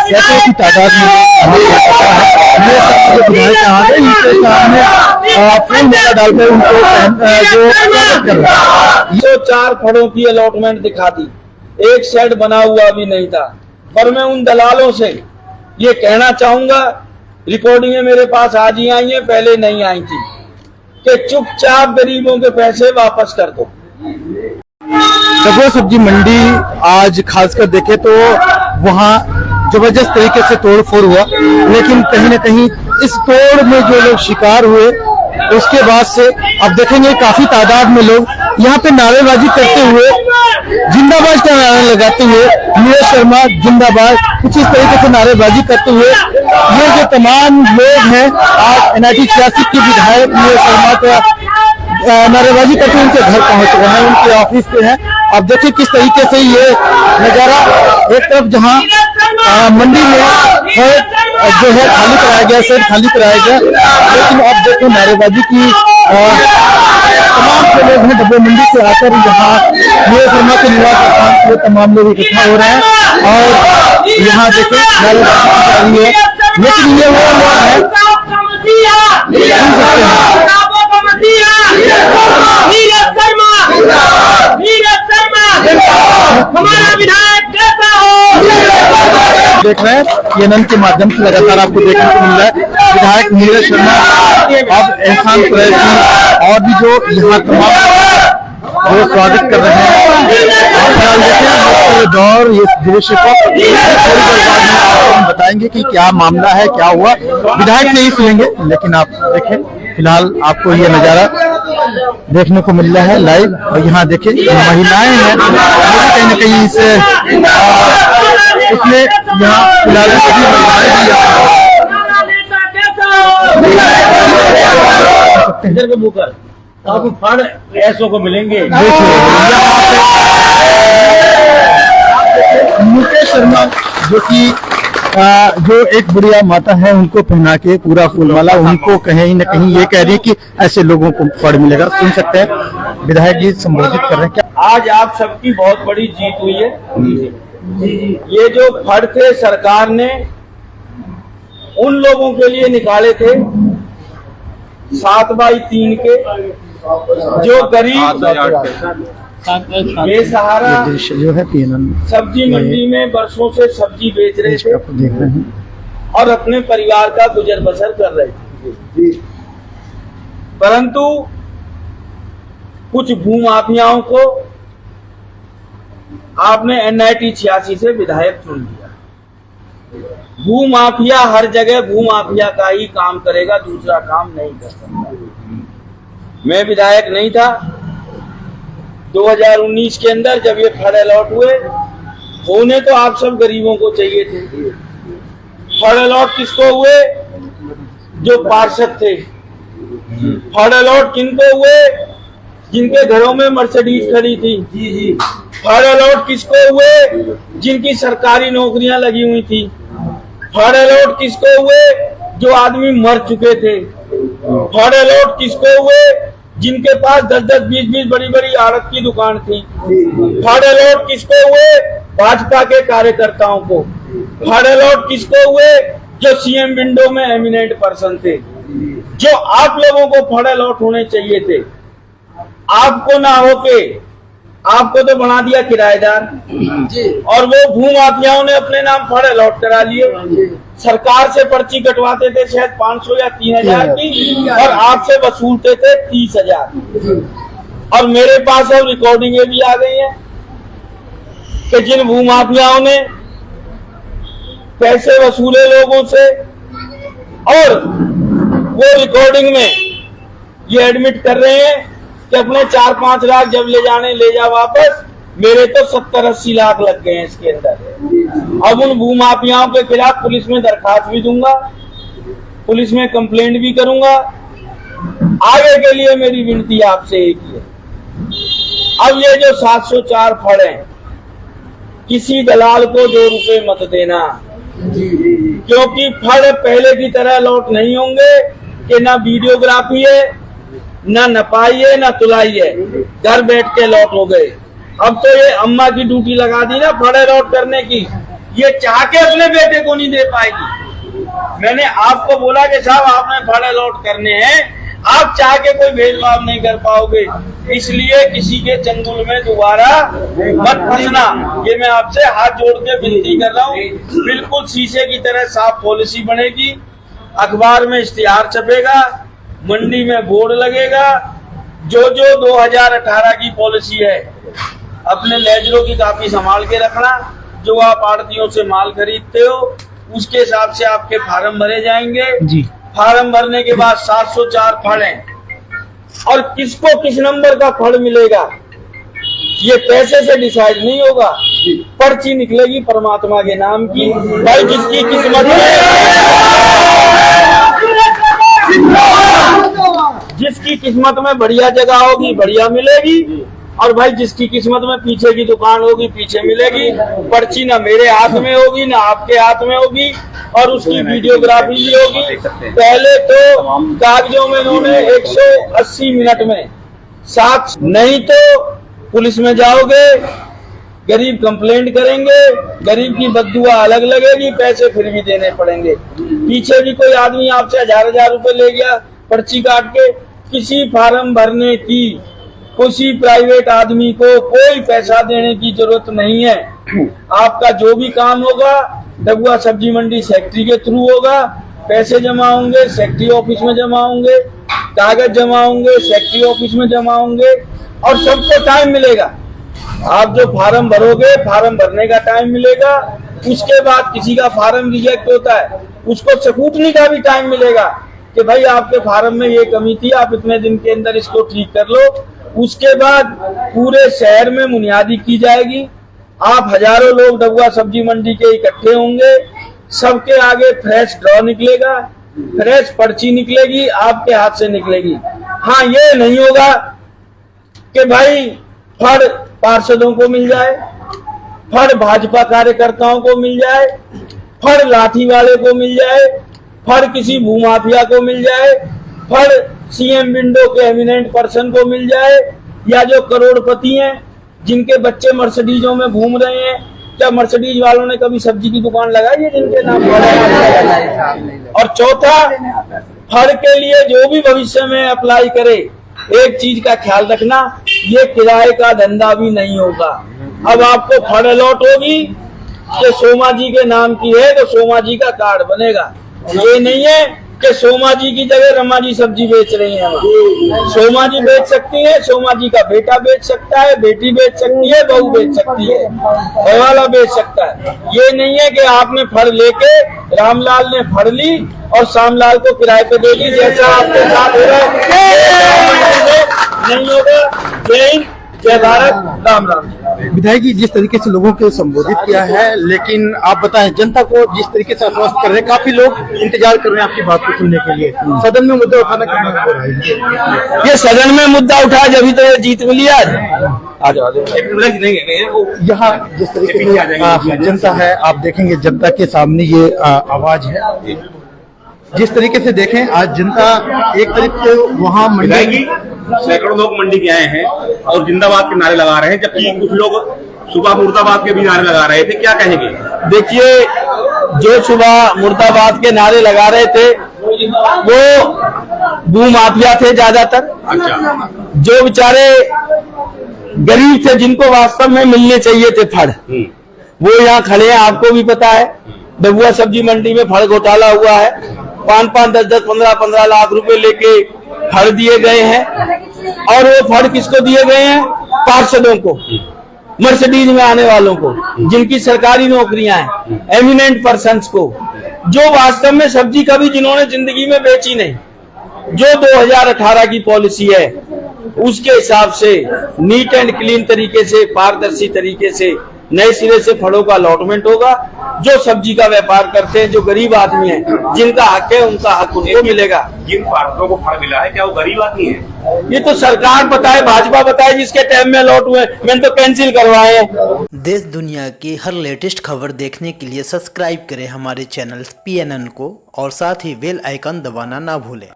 कैसे की तादाद में इनके सामने फूल माला डालकर उनको जो स्वागत कर रहा है। 104 फड़ों की अलॉटमेंट दिखा दी, एक शेड बना हुआ भी नहीं था। पर मैं उन दलालों से ये कहना चाहूंगा, रिकॉर्डिंगें मेरे पास आज ही आई हैं, पहले नहीं आई थी, कि चुपचाप गरीबों के पैसे वापस कर दो। डबोर सब्जी मंडी आज खासकर देखे तो वहाँ जबरदस्त तरीके से तोड़फोड़ हुआ, लेकिन कहीं ना कहीं इस तोड़ में जो लोग शिकार हुए उसके बाद से अब देखेंगे काफी तादाद में लोग यहाँ पे नारेबाजी करते हुए, जिंदाबाद का नारा लगाते हुए, नीरज शर्मा जिंदाबाद, कुछ इस तरीके से नारेबाजी करते हुए ये जो तमाम लोग हैं आज NIT 86 के विधायक नीरज शर्मा का नारेबाजी करके उनके घर पहुंच रहे हैं, उनके ऑफिस पे हैं। अब देखिए किस तरीके से ये नजारा, एक तरफ जहां मंडी में जो है खाली कराया गया, शेड खाली कराया गया, लेकिन अब देखो नारेबाजी की तमाम जो लोग हैं डब्बे मंडी से आकर यहाँ नीरज शर्मा के निवास स्थान पे तमाम लोग इकट्ठा हो रहे हैं और यहाँ देखो नारेबाजी की जा रही है। लेकिन ये वो लोग हैं हमारा विधायक कैसा हो देख रहे हैं CNN के माध्यम से लगातार आपको देखने को मिल रहा है विधायक नीरज शर्मा अब एहसान कुरैशी और भी जो यहाँ तमाम वो स्वागत कर रहे हैं। आप देखें दौर ये दृश्य को थोड़ी देर बाद में आपको हम बताएंगे कि क्या मामला है, क्या हुआ, विधायक से ही सुनेंगे। लेकिन आप देखें फिलहाल आपको ये नजारा देखने को मिल रहा है लाइव, और यहाँ देखें महिलाएं हैं कहीं न कहीं इसमें यहाँ फिलहाल सभी महिलाएं आपको फंड ऐसों को मिलेंगे। मुकेश शर्मा जो कि जो एक बुढ़िया माता है उनको पहना के पूरा फूलमाला, उनको कहीं न कहीं ये कह रही है कि ऐसे लोगों को फंड मिलेगा। सुन सकते हैं विधायक जी संबोधित कर रहे हैं। क्या आज आप सबकी बहुत बड़ी जीत हुई है। ये जो फंड थे सरकार ने उन लोगों के लिए निकाले थे 7x3 के, जो गरीब बेसहारा जो है सब्जी मंडी में वर्षों से सब्जी बेच रहे थे देख रहे हैं और अपने परिवार का गुजर बसर कर रहे थे, परंतु कुछ भूमाफियाओं को आपने NIT 86 से विधायक चुन लिया। भूमाफिया हर जगह भूमाफिया का ही काम करेगा, दूसरा काम नहीं कर सकता। मैं विधायक नहीं था 2019 के अंदर जब ये फंड अलॉट हुए, होने तो आप सब गरीबों को चाहिए थे। फंड अलॉट किसको हुए? जो पार्षद थे। फंड अलॉट किनको हुए? जिनके घरों में मर्सिडीज खड़ी थी। फंड अलॉट किसको हुए? जिनकी सरकारी नौकरियां लगी हुई थी। फंड अलॉट किसको हुए? जो आदमी मर चुके थे। फंड अलॉट किसको हुए? जिनके पास 10-10, 20-20 बड़ी-बड़ी आड़त की दुकान थी। फंड अलॉट किसको हुए? भाजपा के कार्यकर्ताओं को। फंड अलॉट किसको हुए? जो CM विंडो में एमिनेंट पर्सन थे, जो आप लोगों को फंड अलॉट होने चाहिए थे। आपको ना होके आपको तो बना दिया किराएदार, और वो भूमाफियाओं ने अपने नाम फंड अलॉट करा लिए। सरकार से पर्ची कटवाते थे शायद 500 या 3000 की, और आपसे वसूलते थे 30,000। और मेरे पास अब रिकॉर्डिंगें भी आ गई हैं कि जिन भूमाफियाओं ने पैसे वसूले लोगों से, और वो रिकॉर्डिंग में ये एडमिट कर रहे हैं कि अपने 4-5 लाख जब ले जा वापस, मेरे तो 70-80 लाख लग गए हैं इसके अंदर। अब उन भूमाफियाओं के खिलाफ पुलिस में दरखास्त भी दूंगा, पुलिस में कंप्लेंट भी करूंगा। आगे के लिए मेरी विनती आपसे एक ही है, अब ये जो 704 फंड हैं, किसी दलाल को 2 रुपए मत देना, क्योंकि फंड पहले की तरह लौट नहीं होंगे कि ना वीडियोग्राफी है, ना नपाई है, ना तुलाई है, घर बैठ के लौट हो गए। अब तो ये अम्मा की ड्यूटी लगा दी ना फंड अलॉट करने की, ये चाह के अपने बेटे को नहीं दे पाएगी। मैंने आपको बोला कि साहब आपने फंड अलॉट करने हैं, आप चाह के कोई भेदभाव नहीं कर पाओगे, इसलिए किसी के चंगुल में दोबारा मत फंसना। ये मैं आपसे हाथ जोड़ के विनती कर रहा हूँ। बिल्कुल शीशे की तरह साफ पॉलिसी बनेगी, अखबार में इश्तिहार छपेगा, मंडी में बोर्ड लगेगा। जो 2018 की पॉलिसी है अपने लेजरों की काफी संभाल के रखना। जो आप आड़तियों से माल खरीदते हो उसके हिसाब से आपके फार्म भरे जाएंगे जी। फार्म भरने के बाद 704 फंड हैं और किसको किस नंबर का फंड मिलेगा ये पैसे से डिसाइड नहीं होगा, पर्ची निकलेगी परमात्मा के नाम की। भाई जिसकी किस्मत में बढ़िया जगह होगी बढ़िया मिलेगी, और भाई जिसकी किस्मत में पीछे की दुकान होगी पीछे मिलेगी। पर्ची ना मेरे हाथ में होगी ना आपके हाथ में होगी, और उसकी वीडियोग्राफी भी होगी। पहले तो कागजों में इन्होंने 180 मिनट में 7, नहीं तो पुलिस में जाओगे, गरीब कंप्लेंट करेंगे, गरीब की बद्दुआ अलग लगेगी, पैसे फिर भी देने पड़ेंगे। पीछे भी कोई आदमी आपसे 1000 रुपए ले गया पर्ची काट के, किसी फार्म भरने की किसी प्राइवेट आदमी को कोई पैसा देने की जरूरत नहीं है। आपका जो भी काम होगा डबुआ सब्जी मंडी सेक्रेटरी के थ्रू होगा। पैसे जमा होंगे सेक्रेटरी ऑफिस में जमा होंगे, कागज जमा होंगे सेक्रेटरी ऑफिस में जमा होंगे, और सबको टाइम मिलेगा। आप जो फार्म भरोगे फार्म भरने का टाइम मिलेगा। उसके बाद किसी का फार्म रिजेक्ट होता है उसको स्क्रूटनी का भी टाइम मिलेगा कि भाई आपके फार्म में ये कमी थी, आप इतने दिन के अंदर इसको ठीक कर लो। उसके बाद पूरे शहर में मुनियादी की जाएगी। आप हजारों लोग डबुआ सब्जी मंडी के इकट्ठे होंगे, सबके आगे फ्रेश ड्रॉ निकलेगा, फ्रेश पर्ची निकलेगी, आपके हाथ से निकलेगी। हाँ, ये नहीं होगा कि भाई फंड पार्षदों को मिल जाए, फंड भाजपा कार्यकर्ताओं को मिल जाए, फंड लाठी वाले को मिल जाए, फंड किसी भूमाफिया को मिल जाए, फंड सीएम विंडो के एमिनेंट पर्सन को मिल जाए, या जो करोड़पति हैं जिनके बच्चे मर्सिडीजों में घूम रहे हैं। क्या मर्सिडीज वालों ने कभी सब्जी की दुकान लगाई है जिनके नाम? और चौथा, फंड के लिए जो भी भविष्य में अप्लाई करे, एक चीज का ख्याल रखना, ये किराए का धंधा भी नहीं होगा। अब आपको फंड अलॉट होगी कि सोमा जी के नाम की है तो सोमा जी का कार्ड बनेगा। ये नहीं है कि सोमा जी की जगह रमा जी सब्जी बेच रही हैं। सोमा जी बेच सकती है, सोमा जी का बेटा बेच सकता है, बेटी बेच सकती है, बहू बेच सकती है, वाला बेच सकता है। ये नहीं है कि आपने फड़ लेके रामलाल ने फड़ ली और श्यामलाल को किराए पे दे दी, जैसा आपके साथ हो रहा है। नहीं होगा। जय हिंद, जय भारत, राम राम। विधायक जी, जिस तरीके से लोगों को संबोधित किया है, लेकिन आप बताएं जनता को जिस तरीके से आश्वस्त कर रहे हैं, काफी लोग इंतजार कर रहे हैं आपकी बात को सुनने के लिए। सदन में मुद्दा उठाना कितना हो रहा है? ये सदन में मुद्दा उठा जब तो जीत मिली आज। यहाँ जिस तरीके से जनता है, आप देखेंगे जनता के सामने ये आवाज है। जिस तरीके से देखें आज जनता एक तरीके से वहाँ मंडी सैकड़ों लोग मंडी के आए हैं और जिंदाबाद के नारे लगा रहे हैं, जबकि कुछ लोग सुबह मुर्दाबाद के भी नारे लगा रहे थे। क्या कहेंगे? देखिए, जो सुबह मुर्दाबाद के नारे लगा रहे थे वो भूमाफिया थे ज्यादातर। अच्छा। जो बेचारे गरीब थे जिनको वास्तव में मिलने चाहिए थे फड़, वो यहाँ खड़े हैं। आपको भी पता है डबुआ सब्जी मंडी में फड़ घोटाला हुआ है। 5-5, 10-10, 15-15 लाख रुपए लेके फड़ दिए गए हैं, और वो फड़ किसको दिए गए हैं? पार्षदों को, मर्सिडीज में आने वालों को, जिनकी सरकारी नौकरियां हैं, एमिनेंट पर्सन्स को, जो वास्तव में सब्जी कभी जिन्होंने जिंदगी में बेची नहीं। जो 2018 की पॉलिसी है उसके हिसाब से नीट एंड क्लीन तरीके से, पारदर्शी तरीके से नए सिरे से फड़ों का अलॉटमेंट होगा। जो सब्जी का व्यापार करते हैं, जो गरीब आदमी हैं, जिनका हक है उनका हक उनको मिलेगा। जिन पार्षदों को फड़ मिला है क्या वो गरीब आदमी है? ये तो सरकार बताए, भाजपा बताए, जिसके टाइम में अलॉट हुए मैंने तो कैंसिल करवाए हैं। देश दुनिया की हर लेटेस्ट खबर देखने के लिए सब्सक्राइब करें हमारे चैनल PNN को, और साथ ही बेल आइकन दबाना ना भूलें।